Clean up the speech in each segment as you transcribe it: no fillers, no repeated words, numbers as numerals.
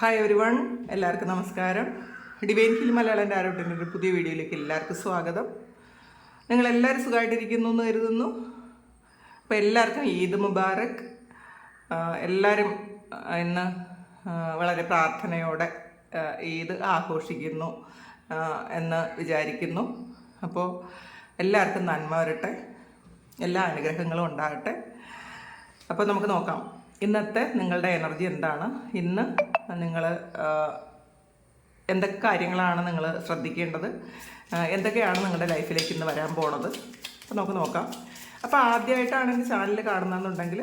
Hi everyone, എല്ലാവർക്കും നമസ്കാരം. Divine hill Malayalam ടാരോട്ടിൻ്റെ ഒരു പുതിയ വീഡിയോയിലേക്ക് എല്ലാവർക്കും സ്വാഗതം. നിങ്ങളെല്ലാവരും സുഖമായിട്ടിരിക്കുന്നു എന്ന് കരുതുന്നു. അപ്പോൾ എല്ലാവർക്കും ഈദ് മുബാറക്. എല്ലാവരും ഇന്ന് വളരെ പ്രാർത്ഥനയോടെ ഈദ് ആഘോഷിക്കുന്നു എന്ന് വിചാരിക്കുന്നു. അപ്പോൾ എല്ലാവർക്കും നന്മ വരട്ടെ, എല്ലാ അനുഗ്രഹങ്ങളും ഉണ്ടാകട്ടെ. അപ്പോൾ നമുക്ക് നോക്കാം ഇന്നത്തെ നിങ്ങളുടെ എനർജി എന്താണ്. ഇന്ന് നിങ്ങൾ എന്തൊക്കെ കാര്യങ്ങളാണ് നിങ്ങൾ ശ്രദ്ധിക്കേണ്ടത്, എന്തൊക്കെയാണ് നിങ്ങളുടെ ലൈഫിലേക്ക് ഇന്ന് വരാൻ പോണത്, അപ്പോൾ നമുക്ക് നോക്കാം. അപ്പോൾ ആദ്യമായിട്ടാണ് എൻ്റെ ചാനൽ കാണുന്നതെന്നുണ്ടെങ്കിൽ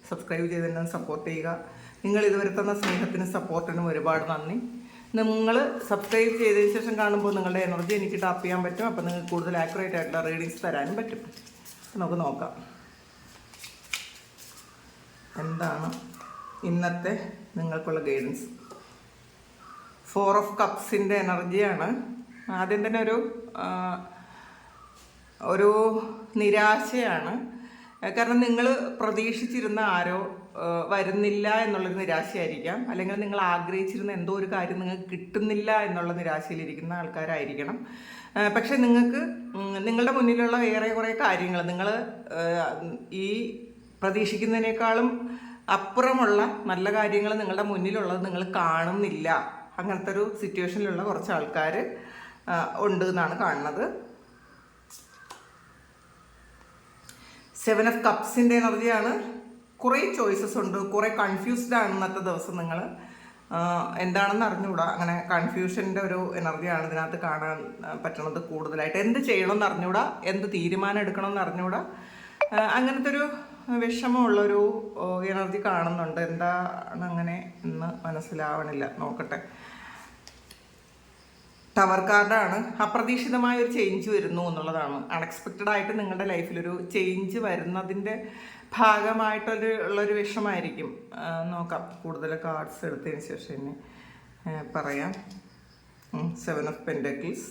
സബ്സ്ക്രൈബ് ചെയ്ത് തന്നെ സപ്പോർട്ട് ചെയ്യുക. നിങ്ങൾ ഇതുവരെ തന്ന സ്നേഹത്തിനും സപ്പോർട്ടിനും ഒരുപാട് നന്ദി. നിങ്ങൾ സബ്സ്ക്രൈബ് ചെയ്തതിന് ശേഷം കാണുമ്പോൾ നിങ്ങളുടെ എനർജി എനിക്ക് ടാപ്പ് ചെയ്യാൻ പറ്റും. അപ്പോൾ നിങ്ങൾക്ക് കൂടുതൽ ആക്യുറേറ്റ് ആയിട്ടുള്ള റീഡിങ്സ് തരാനും പറ്റും. നമുക്ക് നോക്കാം എന്താണ് ഇന്നത്തെ നിങ്ങൾക്കുള്ള ഗൈഡൻസ്. 4 ഓഫ് കപ്സിൻ്റെ എനർജിയാണ്. ആദ്യം തന്നെ ഒരു നിരാശയാണ്. കാരണം നിങ്ങൾ പ്രതീക്ഷിച്ചിരുന്ന ആരോ വരുന്നില്ല എന്നുള്ളൊരു നിരാശയായിരിക്കാം, അല്ലെങ്കിൽ നിങ്ങൾ ആഗ്രഹിച്ചിരുന്ന എന്തോ ഒരു കാര്യം നിങ്ങൾക്ക് കിട്ടുന്നില്ല എന്നുള്ള നിരാശയിലിരിക്കുന്ന ആൾക്കാരായിരിക്കണം. പക്ഷെ നിങ്ങൾക്ക് നിങ്ങളുടെ മുന്നിലുള്ള വേറെ കുറേ കാര്യങ്ങൾ, നിങ്ങൾ ഈ പ്രതീക്ഷിക്കുന്നതിനേക്കാളും അപ്പുറമുള്ള നല്ല കാര്യങ്ങൾ നിങ്ങളുടെ മുന്നിലുള്ളത് നിങ്ങൾ കാണുന്നില്ല. അങ്ങനത്തെ ഒരു സിറ്റുവേഷനിലുള്ള കുറച്ച് ആൾക്കാർ ഉണ്ട് എന്നാണ് കാണുന്നത്. 7 ഓഫ് കപ്സിൻ്റെ എനർജിയാണ്. കുറേ ചോയ്സസ് ഉണ്ട്, കുറേ കൺഫ്യൂസ്ഡ് ആണ് ഇന്നത്തെ ദിവസം. നിങ്ങൾ എന്താണെന്ന് അറിഞ്ഞുകൂടാ, അങ്ങനെ കൺഫ്യൂഷൻ്റെ ഒരു എനർജിയാണ് ഇതിനകത്ത് കാണാൻ പറ്റുന്നത് കൂടുതലായിട്ട്. എന്ത് ചെയ്യണമെന്ന് അറിഞ്ഞുകൂടാ, എന്ത് തീരുമാനം എടുക്കണമെന്ന് അറിഞ്ഞുകൂടാ, അങ്ങനത്തെ ഒരു വിഷമമുള്ളൊരു എനർജി കാണുന്നുണ്ട്. എന്താണ് അങ്ങനെ എന്ന് മനസ്സിലാവണില്ല, നോക്കട്ടെ. ടവർ കാർഡാണ്. അപ്രതീക്ഷിതമായ ഒരു ചേഞ്ച് വരുന്നു എന്നുള്ളതാണ്. അൺഎക്സ്പെക്റ്റഡ് ആയിട്ട് നിങ്ങളുടെ ലൈഫിലൊരു ചേഞ്ച് വരുന്നതിൻ്റെ ഭാഗമായിട്ടുള്ളൊരു വിഷമായിരിക്കും. നോക്കാം, കൂടുതൽ കാർഡ്സ് എടുത്തതിന് ശേഷം ഇനി പറയാം. 7 of pentacles,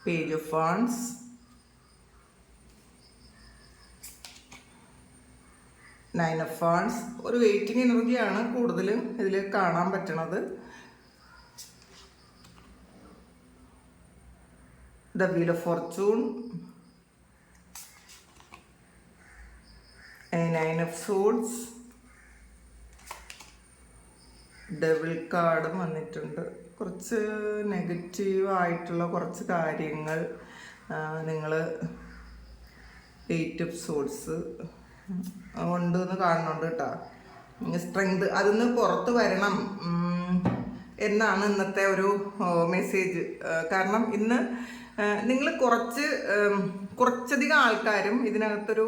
page of wands, 9 of wands. ഒരു വെയിറ്റിംഗ് എനർജിയാണ് കൂടുതലും ഇതിൽ കാണാൻ പറ്റണത്. The wheel of fortune, 9 of swords, double കാർഡും വന്നിട്ടുണ്ട്. കുറച്ച് നെഗറ്റീവായിട്ടുള്ള കുറച്ച് കാര്യങ്ങൾ നിങ്ങൾ 8 ഓഫ് സോഡ്സ് ഉണ്ട് എന്ന് കാണുന്നുണ്ട് കേട്ടോ. സ്ട്രെങ്ത് അതിന്ന് പുറത്ത് വരണം എന്നാണ് ഇന്നത്തെ ഒരു മെസ്സേജ്. കാരണം ഇന്ന് നിങ്ങൾ കുറച്ചധികം ആൾക്കാരും ഇതിനകത്തൊരു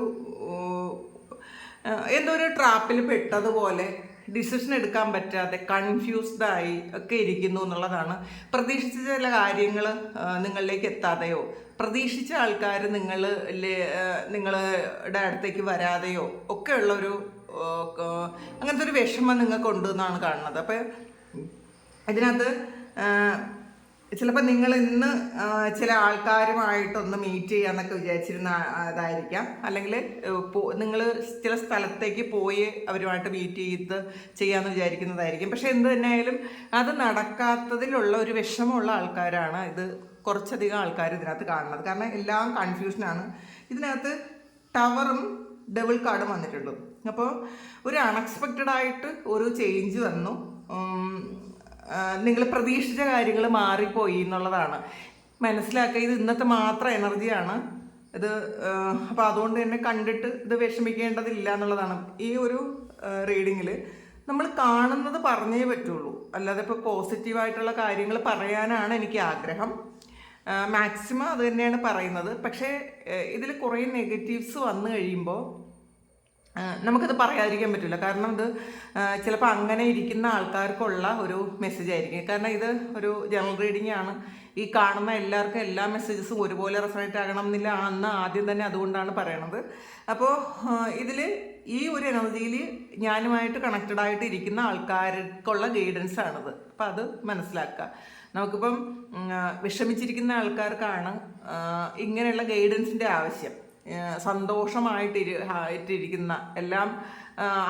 എന്തോ ഒരു ട്രാപ്പിൽ പെട്ടതുപോലെ ഡിസിഷൻ എടുക്കാൻ പറ്റാതെ കൺഫ്യൂസ്ഡായി ഒക്കെ ഇരിക്കുന്നു എന്നുള്ളതാണ്. പ്രതീക്ഷിച്ച ചില കാര്യങ്ങൾ നിങ്ങളിലേക്ക് എത്താതെയോ, പ്രതീക്ഷിച്ച ആൾക്കാർ നിങ്ങളുടെ അടുത്തേക്ക് വരാതെയോ ഒക്കെ ഉള്ളൊരു അങ്ങനത്തെ ഒരു വിഷമം നിങ്ങൾക്കുണ്ട് എന്നാണ് കാണുന്നത്. അപ്പോൾ ഇതിനകത്ത് ചിലപ്പോൾ നിങ്ങൾ ഇന്ന് ചില ആൾക്കാരുമായിട്ടൊന്ന് മീറ്റ് ചെയ്യാന്നൊക്കെ വിചാരിച്ചിരുന്ന അതായിരിക്കാം, അല്ലെങ്കിൽ നിങ്ങൾ ചില സ്ഥലത്തേക്ക് പോയി അവരുമായിട്ട് മീറ്റ് ചെയ്യാമെന്ന് വിചാരിക്കുന്നതായിരിക്കും. പക്ഷെ എന്ത് തന്നെയായാലും അത് നടക്കാത്തതിലുള്ള ഒരു വിഷമമുള്ള ആൾക്കാരാണ് ഇത്. കുറച്ചധികം ആൾക്കാർ ഇതിനകത്ത് കാണുന്നത്. കാരണം എല്ലാം കൺഫ്യൂഷനാണ്. ഇതിനകത്ത് ടവറും ഡബിൾ കാർഡും വന്നിട്ടുണ്ട്. അപ്പോൾ ഒരു അൺഎക്സ്പെക്റ്റഡ് ആയിട്ട് ഒരു ചേഞ്ച് വന്നു. നിങ്ങൾ പ്രതീക്ഷിച്ച കാര്യങ്ങൾ മാറിപ്പോയി എന്നുള്ളതാണ് മനസ്സിലാക്കുക. ഇത് ഇന്നത്തെ മാത്രം എനർജിയാണ് ഇത്. അപ്പോൾ അതുകൊണ്ട് തന്നെ കണ്ടിട്ട് ഇത് വിഷമിക്കേണ്ടതില്ല എന്നുള്ളതാണ്. ഈ ഒരു റീഡിങ്ങിൽ നമ്മൾ കാണുന്നത് പറഞ്ഞേ പറ്റുള്ളൂ, അല്ലാതെ ഇപ്പോൾ പോസിറ്റീവായിട്ടുള്ള കാര്യങ്ങൾ പറയാനാണ് എനിക്ക് ആഗ്രഹം. മാക്സിമം അത് തന്നെയാണ് പറയുന്നത്. പക്ഷേ ഇതിൽ കുറേ നെഗറ്റീവ്സ് വന്നു കഴിയുമ്പോൾ നമുക്കത് പറയാതിരിക്കാൻ പറ്റില്ല. കാരണം ഇത് ചിലപ്പോൾ അങ്ങനെ ഇരിക്കുന്ന ആൾക്കാർക്കുള്ള ഒരു മെസ്സേജ് ആയിരിക്കും. കാരണം ഇത് ഒരു ജനറൽ റീഡിംഗ് ആണ്. ഈ കാണുന്ന എല്ലാവർക്കും എല്ലാ മെസ്സേജസും ഒരുപോലെ റെസണേറ്റ് ആകണം എന്നില്ല അന്ന് ആദ്യം തന്നെ അതുകൊണ്ടാണ് പറയണത്. അപ്പോൾ ഇതിൽ ഈ ഒരു എനർജിയിൽ ഞാനുമായിട്ട് കണക്റ്റഡ് ആയിട്ട് ഇരിക്കുന്ന ആൾക്കാർക്കുള്ള ഗൈഡൻസ് ആണിത്. അപ്പോൾ അത് മനസ്സിലാക്കുക. നമുക്കിപ്പം വിഷമിച്ചിരിക്കുന്ന ആൾക്കാർക്കാണ് ഇങ്ങനെയുള്ള ഗൈഡൻസിൻ്റെ ആവശ്യം. സന്തോഷമായിട്ടിരിക്കുന്ന എല്ലാം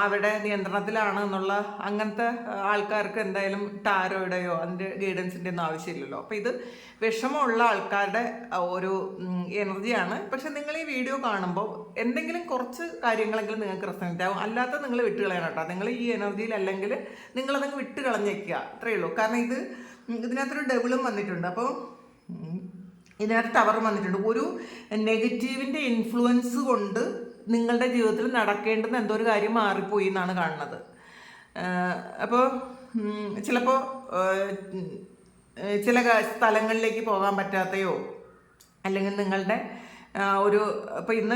അവിടെ നിയന്ത്രണത്തിലാണ് എന്നുള്ള അങ്ങനത്തെ ആൾക്കാർക്ക് എന്തായാലും ടാരോയുടെയോ അതിൻ്റെ ഗൈഡൻസിൻ്റെ ഒന്നും ആവശ്യമില്ലല്ലോ. അപ്പോൾ ഇത് വിഷമമുള്ള ആൾക്കാരുടെ ഒരു എനർജിയാണ്. പക്ഷെ നിങ്ങൾ ഈ വീഡിയോ കാണുമ്പോൾ എന്തെങ്കിലും കുറച്ച് കാര്യങ്ങളെങ്കിലും നിങ്ങൾക്ക് റെസണേറ്റ് ആവും. അല്ലാത്ത നിങ്ങൾ വിട്ടുകളയണം കേട്ടോ. നിങ്ങൾ ഈ എനർജിയിൽ അല്ലെങ്കിൽ നിങ്ങളതങ്ങ് വിട്ട് കളഞ്ഞേക്കുക, അത്രയേ ഉള്ളൂ. കാരണം ഇതിനകത്തൊരു ഡബിളും വന്നിട്ടുണ്ട്. അപ്പോൾ ഇതിനകത്ത് ടവറും വന്നിട്ടുണ്ട്. ഒരു നെഗറ്റീവിൻ്റെ ഇൻഫ്ലുവൻസ് കൊണ്ട് നിങ്ങളുടെ ജീവിതത്തിൽ നടക്കേണ്ടുന്ന എന്തോ ഒരു കാര്യം മാറിപ്പോയി എന്നാണ് കാണുന്നത്. അപ്പോൾ ചിലപ്പോൾ ചില സ്ഥലങ്ങളിലേക്ക് പോകാൻ പറ്റാത്തയോ, അല്ലെങ്കിൽ നിങ്ങളുടെ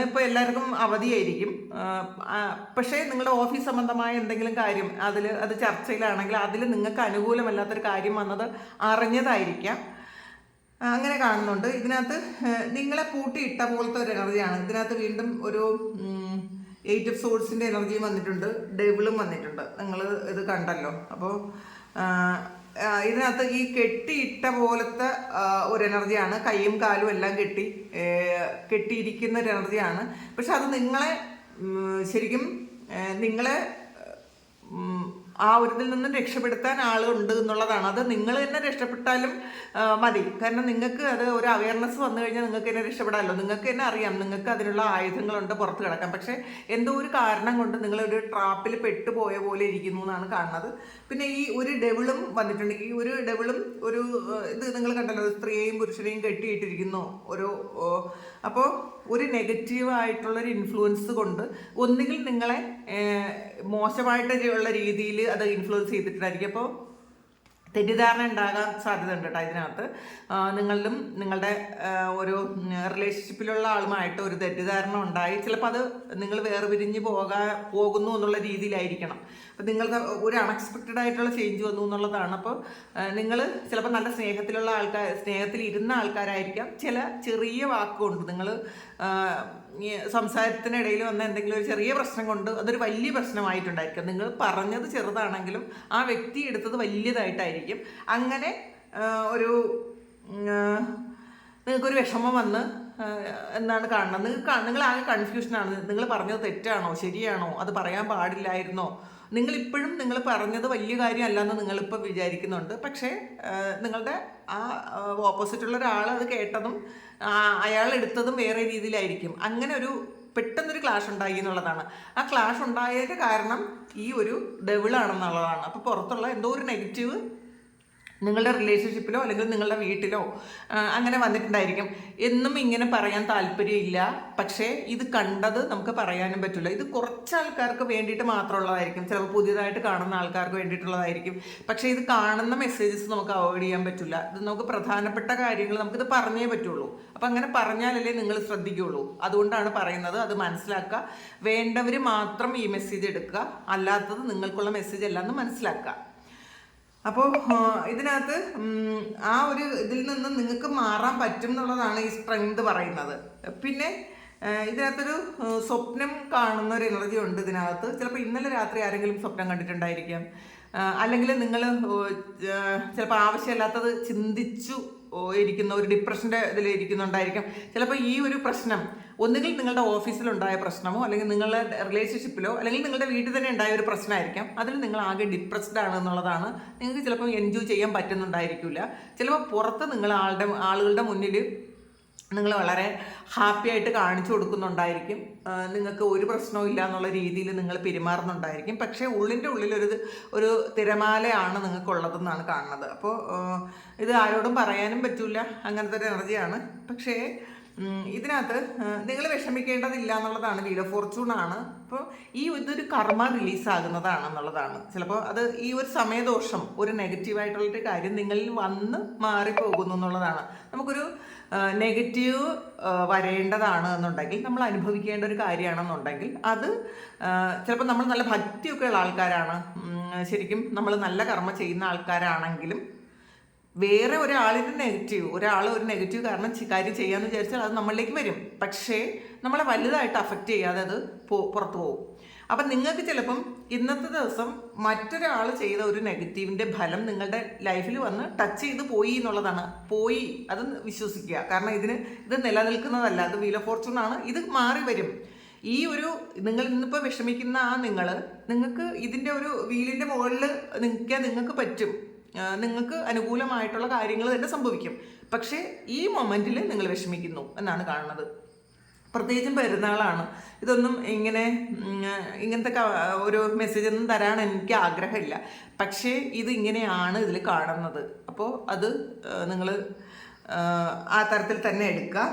ഇപ്പോൾ എല്ലാവർക്കും അവധിയായിരിക്കും. പക്ഷേ നിങ്ങളുടെ ഓഫീസ് സംബന്ധമായ എന്തെങ്കിലും കാര്യം അത് ചർച്ചയിലാണെങ്കിൽ അതിൽ നിങ്ങൾക്ക് അനുകൂലമല്ലാത്തൊരു കാര്യം വന്നത് അറിഞ്ഞതായിരിക്കാം. അങ്ങനെ കാണുന്നുണ്ട്. ഇതിനകത്ത് നിങ്ങളെ പൂട്ടിയിട്ട പോലത്തെ ഒരു എനർജിയാണ്. ഇതിനകത്ത് വീണ്ടും ഒരു 8 ഓഫ് സോഴ്സിൻ്റെ എനർജിയും വന്നിട്ടുണ്ട്, ഡെവിളും വന്നിട്ടുണ്ട്. നിങ്ങൾ ഇത് കണ്ടല്ലോ. അപ്പോൾ ഇതിനകത്ത് ഈ കെട്ടിയിട്ട പോലത്തെ ഒരു എനർജിയാണ്. കൈയും കാലും എല്ലാം കെട്ടിയിരിക്കുന്ന ഒരു എനർജിയാണ്. പക്ഷെ അത് നിങ്ങളെ ശരിക്കും നിങ്ങളെ ആ ഒരു ഇതിൽ നിന്നും രക്ഷപ്പെടുത്താൻ ആളുണ്ട് എന്നുള്ളതാണ്. അത് നിങ്ങൾ തന്നെ രക്ഷപ്പെട്ടാലും മതി. കാരണം നിങ്ങൾക്ക് അത് ഒരു അവയർനെസ് വന്നു കഴിഞ്ഞാൽ നിങ്ങൾക്ക് തന്നെ രക്ഷപ്പെടാമല്ലോ. നിങ്ങൾക്ക് തന്നെ അറിയാം നിങ്ങൾക്ക് അതിനുള്ള ആയുധങ്ങളുണ്ട് പുറത്ത് കിടക്കാം. പക്ഷേ എന്തോ ഒരു കാരണം കൊണ്ട് നിങ്ങളൊരു ട്രാപ്പിൽ പെട്ടുപോയ പോലെ ഇരിക്കുന്നു എന്നാണ് കാണുന്നത്. പിന്നെ ഈ ഒരു ഡെവിളും വന്നിട്ടുണ്ട്. ഈ ഒരു ഡെവിളും ഇത് നിങ്ങൾ കണ്ടല്ലോ, സ്ത്രീയെയും പുരുഷനെയും കെട്ടിയിട്ടിരിക്കുന്നു. അപ്പോൾ ഒരു നെഗറ്റീവായിട്ടുള്ളൊരു ഇൻഫ്ലുവൻസ് കൊണ്ട് ഒന്നുകിൽ നിങ്ങളെ മോശമായിട്ടുള്ള രീതിയിൽ അത് ഇൻഫ്ലുവൻസ് ചെയ്തിട്ടുണ്ടായിരിക്കും. അപ്പോൾ തെറ്റിദ്ധാരണ ഉണ്ടാകാൻ സാധ്യത ഉണ്ട് കേട്ടോ. ഇതിനകത്ത് നിങ്ങളുടെ ഒരു റിലേഷൻഷിപ്പിലുള്ള ആളുമായിട്ട് ഒരു തെറ്റിദ്ധാരണ ഉണ്ടായി. ചിലപ്പോൾ അത് നിങ്ങൾ വേർപിരിഞ്ഞ് പോകുന്നു എന്നുള്ള രീതിയിലായിരിക്കണം. അപ്പോൾ നിങ്ങൾക്ക് ഒരു അൺഎക്സ്പെക്റ്റഡ് ആയിട്ടുള്ള ചേഞ്ച് വന്നു എന്നുള്ളതാണ്. അപ്പോൾ നിങ്ങൾ ചിലപ്പോൾ നല്ല സ്നേഹത്തിൽ ഇരുന്ന ആൾക്കാരായിരിക്കാം. ചില ചെറിയ വാക്കുകൊണ്ട് നിങ്ങൾ സംസാരത്തിനിടയിൽ വന്ന എന്തെങ്കിലും ഒരു ചെറിയ പ്രശ്നം കൊണ്ട് അതൊരു വലിയ പ്രശ്നമായിട്ടുണ്ടായിരിക്കും. നിങ്ങൾ പറഞ്ഞത് ചെറുതാണെങ്കിലും ആ വ്യക്തി എടുത്തത് വലിയതായിട്ടായിരിക്കും. അങ്ങനെ നിങ്ങൾക്കൊരു വിഷമം വന്ന് എന്നാണ് കാണുന്നത്. നിങ്ങൾ ആകെ കൺഫ്യൂഷനാണ്. നിങ്ങൾ പറഞ്ഞത് തെറ്റാണോ ശരിയാണോ, അത് പറയാൻ പാടില്ലായിരുന്നോ, നിങ്ങളിപ്പോഴും നിങ്ങൾ പറഞ്ഞത് വലിയ കാര്യമല്ലെന്ന് നിങ്ങളിപ്പോൾ വിചാരിക്കുന്നുണ്ട്. പക്ഷേ നിങ്ങളുടെ ആ ഓപ്പോസിറ്റുള്ള ഒരാൾ അത് കേട്ടതും അയാൾ എടുത്തതും വേറെ രീതിയിലായിരിക്കും. അങ്ങനെ പെട്ടെന്നൊരു ക്ലാഷ് ഉണ്ടായി എന്നുള്ളതാണ്. ആ ക്ലാഷ് ഉണ്ടായതിൻ്റെ കാരണം ഈ ഒരു ഡെവിളാണെന്നുള്ളതാണ്. അപ്പോൾ പുറത്തുള്ള എന്തോ ഒരു നെഗറ്റീവ് നിങ്ങളുടെ റിലേഷൻഷിപ്പിലോ അല്ലെങ്കിൽ നിങ്ങളുടെ വീട്ടിലോ അങ്ങനെ വന്നിട്ടുണ്ടായിരിക്കും. എന്നും ഇങ്ങനെ പറയാൻ താല്പര്യമില്ല, പക്ഷേ ഇത് കണ്ടത് നമുക്ക് പറയാനും പറ്റില്ല. ഇത് കുറച്ച് ആൾക്കാർക്ക് വേണ്ടിയിട്ട് മാത്രമുള്ളതായിരിക്കും. ചിലപ്പോൾ പുതിയതായിട്ട് കാണുന്ന ആൾക്കാർക്ക് വേണ്ടിയിട്ടുള്ളതായിരിക്കും. പക്ഷേ ഇത് കാണുന്ന മെസ്സേജസ് നമുക്ക് അവോയ്ഡ് ചെയ്യാൻ പറ്റില്ല. ഇത് നമുക്ക് പ്രധാനപ്പെട്ട കാര്യങ്ങൾ നമുക്കിത് പറഞ്ഞേ പറ്റുള്ളൂ. അപ്പം അങ്ങനെ പറഞ്ഞാലല്ലേ നിങ്ങൾ ശ്രദ്ധിക്കുകയുള്ളൂ. അതുകൊണ്ടാണ് പറയുന്നത്. അത് മനസ്സിലാക്കുക. വേണ്ടവർ മാത്രം ഈ മെസ്സേജ് എടുക്കുക, അല്ലാത്തത് നിങ്ങൾക്കുള്ള മെസ്സേജ് അല്ല എന്ന് മനസ്സിലാക്കുക. അപ്പോൾ ഇതിനകത്ത് ആ ഒരു ഇതിൽ നിന്ന് നിങ്ങൾക്ക് മാറാൻ പറ്റും എന്നുള്ളതാണ് ഈ സ്ട്രെങ്ത് പറയുന്നത്. പിന്നെ ഇതിനകത്തൊരു സ്വപ്നം കാണുന്ന ഒരു എനർജി ഉണ്ട് ഇതിനകത്ത്. ചിലപ്പോൾ ഇന്നലെ രാത്രി ആരെങ്കിലും സ്വപ്നം കണ്ടിട്ടുണ്ടായിരിക്കാം. അല്ലെങ്കിൽ നിങ്ങൾ ചിലപ്പോൾ ആവശ്യമില്ലാത്തത് ചിന്തിച്ചു ഇരിക്കുന്ന ഒരു ഡിപ്രഷൻ്റെ ഇതിലിരിക്കുന്നുണ്ടായിരിക്കാം. ചിലപ്പോൾ ഈ ഒരു പ്രശ്നം ഒന്നുകിൽ നിങ്ങളുടെ ഓഫീസിലുണ്ടായ പ്രശ്നമോ അല്ലെങ്കിൽ നിങ്ങളുടെ റിലേഷൻഷിപ്പിലോ അല്ലെങ്കിൽ നിങ്ങളുടെ വീട്ടിൽ തന്നെ ഉണ്ടായ ഒരു പ്രശ്നമായിരിക്കാം. അതിൽ നിങ്ങൾ ആകെ ഡിപ്രസ്ഡ് ആണ് എന്നുള്ളതാണ്. നിങ്ങൾക്ക് ചിലപ്പോൾ എൻജോയ് ചെയ്യാൻ പറ്റുന്നുണ്ടായിരിക്കില്ല. ചിലപ്പോൾ പുറത്ത് നിങ്ങൾ ആളുകളുടെ മുന്നിൽ നിങ്ങൾ വളരെ ഹാപ്പി ആയിട്ട് കാണിച്ചു കൊടുക്കുന്നുണ്ടായിരിക്കും. നിങ്ങൾക്ക് ഒരു പ്രശ്നവും ഇല്ല എന്നുള്ള രീതിയിൽ നിങ്ങൾ പെരുമാറുന്നുണ്ടായിരിക്കും. പക്ഷേ ഉള്ളിൻ്റെ ഉള്ളിൽ ഒരു തിരമാലയാണ് നിങ്ങൾക്കുള്ളതെന്നാണ് കാണുന്നത്. അപ്പോൾ ഇത് ആരോടും പറയാനും പറ്റില്ല, അങ്ങനത്തെ ഒരു എനർജിയാണ്. പക്ഷേ ഇതിനകത്ത് നിങ്ങൾ വിഷമിക്കേണ്ടതില്ല എന്നുള്ളതാണ്. വീൽ ഓഫ് ഫോർച്യൂൺ ആണ്. അപ്പോൾ ഇതൊരു കർമ്മ റിലീസാകുന്നതാണെന്നുള്ളതാണ്. ചിലപ്പോൾ അത് ഈ ഒരു സമയദോഷം, ഒരു നെഗറ്റീവായിട്ടുള്ളൊരു കാര്യം നിങ്ങളിൽ വന്ന് മാറിപ്പോകുന്നു എന്നുള്ളതാണ്. നമുക്കൊരു നെഗറ്റീവ് വരേണ്ടതാണ് എന്നുണ്ടെങ്കിൽ, നമ്മൾ അനുഭവിക്കേണ്ട ഒരു കാര്യമാണെന്നുണ്ടെങ്കിൽ അത് ചിലപ്പോൾ നമ്മൾ നല്ല ഭക്തിയൊക്കെ ഉള്ള ആൾക്കാരാണ്, ശരിക്കും നമ്മൾ നല്ല കർമ്മ ചെയ്യുന്ന ആൾക്കാരാണെങ്കിലും വേറെ ഒരാൾ ഒരു നെഗറ്റീവ് കാര്യം ചെയ്യാമെന്ന് വിചാരിച്ചാൽ അത് നമ്മളിലേക്ക് വരും. പക്ഷേ നമ്മളെ വലുതായിട്ട് അഫക്റ്റ് ചെയ്യാതെ അത് പുറത്തു പോകും. അപ്പം നിങ്ങൾക്ക് ചിലപ്പം ഇന്നത്തെ ദിവസം മറ്റൊരാൾ ചെയ്ത ഒരു നെഗറ്റീവിൻ്റെ ഫലം നിങ്ങളുടെ ലൈഫിൽ വന്ന് ടച്ച് ചെയ്ത് പോയി എന്നുള്ളതാണ്. അത് വിശ്വസിക്കുക. കാരണം ഇത് നിലനിൽക്കുന്നതല്ല. അത് വീൽ ഓഫ് ഫോർച്യൂൺ ആണ്. ഇത് മാറി വരും. ഈ ഒരു നിങ്ങൾ ഇന്നിപ്പോൾ വിഷമിക്കുന്ന ആ നിങ്ങൾക്ക് ഇതിൻ്റെ ഒരു വീലിൻ്റെ മുകളിൽ നിങ്ങൾക്ക് പറ്റും, നിങ്ങൾക്ക് അനുകൂലമായിട്ടുള്ള കാര്യങ്ങൾ തന്നെ സംഭവിക്കും. പക്ഷേ ഈ മൊമെൻറ്റിൽ നിങ്ങൾ വിഷമിക്കുന്നു എന്നാണ് കാണുന്നത്. പ്രത്യേകിച്ചും പെരുന്നാളാണ്. ഇതൊന്നും ഇങ്ങനത്തെ ഒരു മെസ്സേജ് ഒന്നും തരാൻ എനിക്ക് ആഗ്രഹമില്ല. പക്ഷേ ഇത് ഇങ്ങനെയാണ് ഇതിൽ കാണുന്നത്. അപ്പോൾ അത് നിങ്ങൾ ആ തരത്തിൽ തന്നെ എടുക്കുക.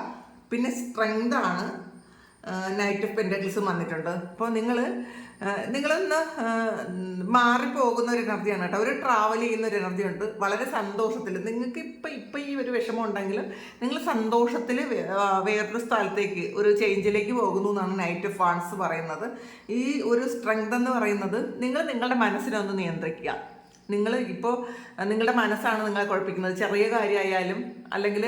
പിന്നെ സ്ട്രെങ്ത് ആണ്, നൈറ്റ് ഓഫ് പെൻറ്റക്കിൾസ് വന്നിട്ടുണ്ട്. അപ്പോൾ നിങ്ങളൊന്ന് മാറിപ്പോകുന്ന ഒരു എനർജിയാണ് കേട്ടോ. ഒരു ട്രാവൽ ചെയ്യുന്ന ഒരു എനർജി ഉണ്ട്. വളരെ സന്തോഷത്തിൽ നിങ്ങൾക്ക് ഇപ്പം ഈ ഒരു വിഷമം ഉണ്ടെങ്കിലും നിങ്ങൾ സന്തോഷത്തിൽ വേറൊരു സ്ഥലത്തേക്ക് ഒരു ചേഞ്ചിലേക്ക് പോകുന്നു എന്നാണ് നൈറ്റ് ഓഫ് വാൺസ് പറയുന്നത്. ഈ ഒരു സ്ട്രെങ്ത് എന്ന് പറയുന്നത് നിങ്ങളുടെ മനസ്സിനെ ഒന്ന് നിയന്ത്രിക്കുക. ഇപ്പോൾ നിങ്ങളുടെ മനസ്സാണ് നിങ്ങളെ കുഴപ്പിക്കുന്നത്. ചെറിയ കാര്യമായാലും അല്ലെങ്കിൽ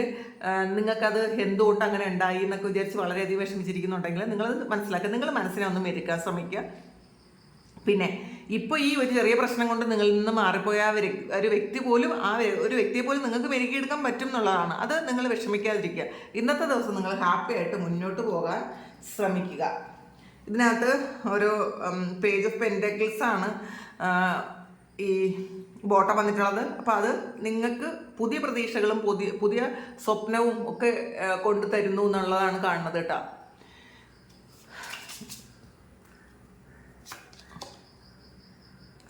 നിങ്ങൾക്കത് എന്തുകൊണ്ട് അങ്ങനെ ഉണ്ടായി എന്നൊക്കെ വിചാരിച്ച് വളരെയധികം വിഷമിച്ചിരിക്കുന്നുണ്ടെങ്കിൽ നിങ്ങളത് മനസ്സിലാക്കുക. നിങ്ങൾ മനസ്സിനെ ഒന്ന് മെരുക്കാൻ ശ്രമിക്കുക. പിന്നെ ഇപ്പോൾ ഈ ഒരു ചെറിയ പ്രശ്നം കൊണ്ട് നിങ്ങളിൽ നിന്ന് മാറിപ്പോയ ഒരു വ്യക്തി പോലും ഒരു വ്യക്തിയെ പോലും നിങ്ങൾക്ക് മെരുക്കിയെടുക്കാൻ പറ്റും എന്നുള്ളതാണ്. അത് നിങ്ങൾ വിഷമിക്കാതിരിക്കുക. ഇന്നത്തെ ദിവസം നിങ്ങൾ ഹാപ്പി ആയിട്ട് മുന്നോട്ട് പോകാൻ ശ്രമിക്കുക. ഇതിനകത്ത് ഒരു പേജ് ഓഫ് പെൻറ്റക്കിൾസ് ആണ് ഈ ബോട്ടം വന്നിട്ടുള്ളത്. അപ്പോൾ അത് നിങ്ങൾക്ക് പുതിയ പ്രതീക്ഷകളും പുതിയ സ്വപ്നവും ഒക്കെ കൊണ്ടു തരുന്നു എന്നുള്ളതാണ് കാണുന്നത് കേട്ടോ.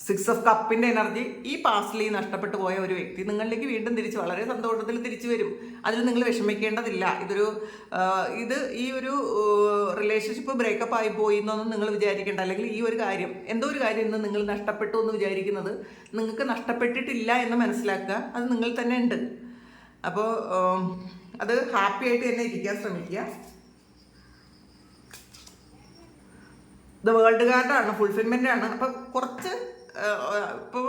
6 ഓഫ് കപ്പിൻ്റെ എനർജി. ഈ പാസ്റ്റിൽ നഷ്ടപ്പെട്ടു പോയ ഒരു വ്യക്തി നിങ്ങളിലേക്ക് വീണ്ടും വളരെ സന്തോഷത്തിൽ തിരിച്ചു വരും. അതിൽ നിങ്ങൾ വിഷമിക്കേണ്ടതില്ല. ഈ ഒരു റിലേഷൻഷിപ്പ് ബ്രേക്കപ്പ് ആയി പോയി എന്നൊന്നും നിങ്ങൾ വിചാരിക്കേണ്ട. അല്ലെങ്കിൽ ഈ ഒരു കാര്യം എന്തോ ഒരു കാര്യം ഇന്ന് നിങ്ങൾ നഷ്ടപ്പെട്ടു എന്ന് വിചാരിക്കുന്നത് നിങ്ങൾക്ക് നഷ്ടപ്പെട്ടിട്ടില്ല എന്ന് മനസ്സിലാക്കുക. അത് നിങ്ങൾ തന്നെ ഉണ്ട്. അപ്പോൾ അത് ഹാപ്പി ആയിട്ട് തന്നെ ഇരിക്കാൻ ശ്രമിക്കുക. വേൾഡ് കാർഡാണ്, ഫുൾഫിൽമെൻ്റ് ആണ്. അപ്പോൾ കുറച്ച് ഇപ്പോൾ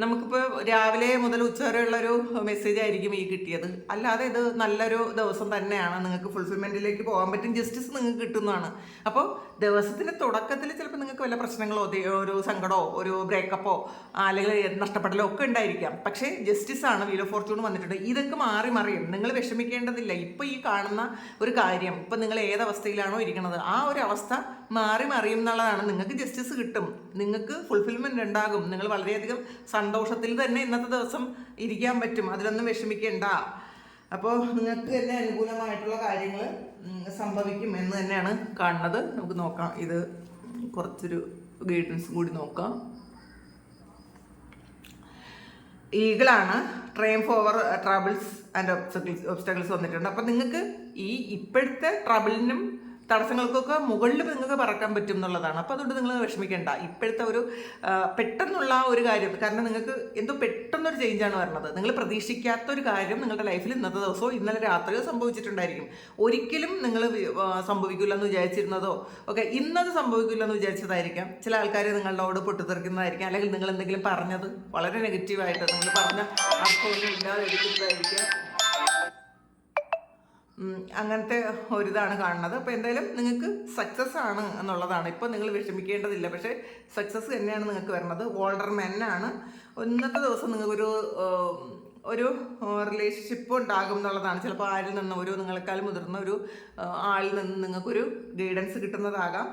നമുക്കിപ്പോൾ രാവിലെ മുതൽ ഉച്ച വരെയുള്ളൊരു മെസ്സേജ് ആയിരിക്കും ഈ കിട്ടിയത്. അല്ലാതെ ഇത് നല്ലൊരു ദിവസം തന്നെയാണ്. നിങ്ങൾക്ക് ഫുൾഫിൽമെൻറ്റിലേക്ക് പോകാൻ പറ്റും. ജസ്റ്റിസ് നിങ്ങൾക്ക് കിട്ടുന്നതാണ്. അപ്പോൾ ദിവസത്തിൻ്റെ തുടക്കത്തിൽ ചിലപ്പോൾ നിങ്ങൾക്ക് വല്ല പ്രശ്നങ്ങളോ ഒരു സങ്കടമോ ഒരു ബ്രേക്കപ്പോ അല്ലെങ്കിൽ നഷ്ടപ്പെടലോ ഒക്കെ ഉണ്ടായിരിക്കാം. പക്ഷേ ജസ്റ്റിസാണ്, വീൽ ഓഫ് ഫോർച്യൂൺ വന്നിട്ടുണ്ട്. ഇതൊക്കെ മറിയും. നിങ്ങൾ വിഷമിക്കേണ്ടതില്ല. ഇപ്പോൾ ഈ കാണുന്ന ഒരു കാര്യം, ഇപ്പം നിങ്ങൾ ഏതവസ്ഥയിലാണോ ഇരിക്കുന്നത് ആ ഒരു അവസ്ഥ മറിയും എന്നുള്ളതാണ്. നിങ്ങൾക്ക് ജസ്റ്റിസ് കിട്ടും, നിങ്ങൾക്ക് ഫുൾഫിൽമെൻ്റ് ഉണ്ടാകും. നിങ്ങൾ വളരെയധികം സന്തോഷത്തിൽ തന്നെ ഇന്നത്തെ ദിവസം ഇരിക്കാൻ പറ്റും. അതിലൊന്നും വിഷമിക്കേണ്ട. അപ്പോൾ നിങ്ങൾക്ക് തന്നെ അനുകൂലമായിട്ടുള്ള കാര്യങ്ങൾ സംഭവിക്കും എന്ന് തന്നെയാണ് കാണുന്നത്. നമുക്ക് നോക്കാം, ഇത് കുറച്ചൊരു ഗൈഡൻസ് കൂടി നോക്കാം. ഈഗിളാണ്, triumph over troubles and obstacles വന്നിട്ടുണ്ട്. അപ്പം നിങ്ങൾക്ക് ഈ ഇപ്പോഴത്തെ ട്രബിളിനും തടസ്സങ്ങൾക്കൊക്കെ മുകളിൽ നിങ്ങൾക്ക് പറക്കാൻ പറ്റും എന്നുള്ളതാണ്. അപ്പോൾ അതുകൊണ്ട് നിങ്ങൾ വിഷമിക്കേണ്ട. ഇപ്പോഴത്തെ ഒരു പെട്ടെന്നുള്ള ഒരു കാര്യം, കാരണം നിങ്ങൾക്ക് എന്തോ പെട്ടെന്നൊരു ചേഞ്ചാണ് വരുന്നത്. നിങ്ങൾ പ്രതീക്ഷിക്കാത്തൊരു കാര്യം നിങ്ങളുടെ ലൈഫിൽ ഇന്നത്തെ ദിവസമോ ഇന്നലെ രാത്രിയോ സംഭവിച്ചിട്ടുണ്ടായിരിക്കും. ഒരിക്കലും നിങ്ങൾ സംഭവിക്കില്ല എന്ന് വിചാരിച്ചിരുന്നതോ ഒക്കെ ഇന്നത് സംഭവിക്കില്ല എന്ന് വിചാരിച്ചതായിരിക്കാം. ചില ആൾക്കാർ നിങ്ങളോട് പൊട്ടിത്തെറിക്കുന്നതായിരിക്കാം. അല്ലെങ്കിൽ നിങ്ങൾ എന്തെങ്കിലും പറഞ്ഞത് വളരെ നെഗറ്റീവായിട്ട് നിങ്ങൾ പറഞ്ഞ അർത്ഥമൊന്നും ഇല്ലാതെ എടുക്കുന്നതായിരിക്കാം. അങ്ങനത്തെ ഒരിതാണ് കാണുന്നത്. അപ്പോൾ എന്തായാലും നിങ്ങൾക്ക് സക്സസ് ആണ് എന്നുള്ളതാണ്. ഇപ്പോൾ നിങ്ങൾ വിഷമിക്കേണ്ടതില്ല. പക്ഷേ സക്സസ് തന്നെയാണ് നിങ്ങൾക്ക് വരുന്നത്. ഓൾഡർ മെന്നാണ്. ഇന്നത്തെ ദിവസം നിങ്ങൾക്കൊരു റിലേഷൻഷിപ്പ് ഉണ്ടാകും എന്നുള്ളതാണ്. ചിലപ്പോൾ ആരിൽ നിന്ന് നിങ്ങളെക്കാൾ മുതിർന്ന ഒരു ആളിൽ നിന്ന് നിങ്ങൾക്കൊരു ഗൈഡൻസ് കിട്ടുന്നതാകാം.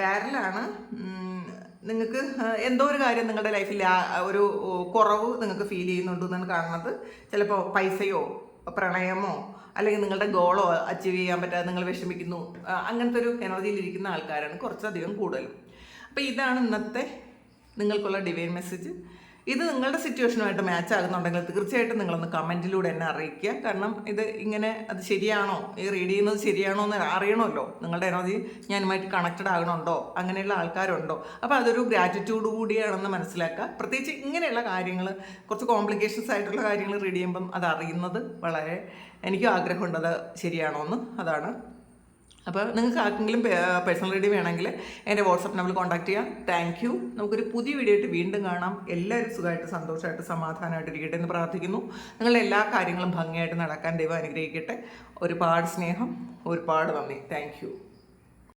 ബാരലാണ്. നിങ്ങൾക്ക് എന്തോ ഒരു കാര്യം നിങ്ങളുടെ ലൈഫിൽ ഒരു കുറവ് നിങ്ങൾക്ക് ഫീൽ ചെയ്യുന്നുണ്ടെന്നാണ് കാണുന്നത്. ചിലപ്പോൾ പൈസയോ പ്രണയമോ അല്ലെങ്കിൽ നിങ്ങളുടെ ഗോളോ അച്ചീവ് ചെയ്യാൻ പറ്റാതെ നിങ്ങൾ വിഷമിക്കുന്നു. അങ്ങനത്തെ ഒരു എനർജിയിലിരിക്കുന്ന ആൾക്കാരാണ് കുറച്ചധികം കൂടുതലും. അപ്പോൾ ഇതാണ് ഇന്നത്തെ നിങ്ങൾക്കുള്ള ഡിവൈൻ മെസ്സേജ്. ഇത് നിങ്ങളുടെ സിറ്റുവേഷനുമായിട്ട് മാച്ച് ആകുന്നുണ്ടെങ്കിൽ തീർച്ചയായിട്ടും നിങ്ങളൊന്ന് കമൻറ്റിലൂടെ എന്നെ അറിയിക്കുക. കാരണം അത് ശരിയാണോ, ഈ റീഡ് ചെയ്യുന്നത് ശരിയാണോ എന്ന് അറിയണമല്ലോ. നിങ്ങളുടെ എനർജി ഞാനുമായിട്ട് കണക്റ്റഡ് ആകണുണ്ടോ, അങ്ങനെയുള്ള ആൾക്കാരുണ്ടോ. അപ്പോൾ അതൊരു ഗ്രാറ്റിറ്റ്യൂഡ് കൂടിയാണെന്ന് മനസ്സിലാക്കുക. പ്രത്യേകിച്ച് ഇങ്ങനെയുള്ള കാര്യങ്ങൾ, കുറച്ച് കോംപ്ലിക്കേഷൻസ് ആയിട്ടുള്ള കാര്യങ്ങൾ റീഡ് ചെയ്യുമ്പം അത് അറിയുന്നത് വളരെ എനിക്കും ആഗ്രഹമുണ്ട് അത് ശരിയാണോ എന്ന്. അതാണ്. അപ്പോൾ നിങ്ങൾക്ക് ആർക്കെങ്കിലും പേഴ്സണൽ റീഡിങ് വേണമെങ്കിൽ എൻ്റെ വാട്സപ്പ് നമ്പറിൽ കോൺടാക്ട് ചെയ്യാം. Thank you. നമുക്കൊരു പുതിയ വീഡിയോ ആയിട്ട് വീണ്ടും കാണാം. എല്ലാവരും സുഖമായിട്ട് സന്തോഷമായിട്ട് സമാധാനമായിട്ട് ഇരിക്കട്ടെ എന്ന് പ്രാർത്ഥിക്കുന്നു. നിങ്ങളുടെ എല്ലാ കാര്യങ്ങളും ഭംഗിയായിട്ട് നടക്കാൻ ദൈവം അനുഗ്രഹിക്കട്ടെ. ഒരുപാട് സ്നേഹം, ഒരുപാട് നന്ദി. Thank you.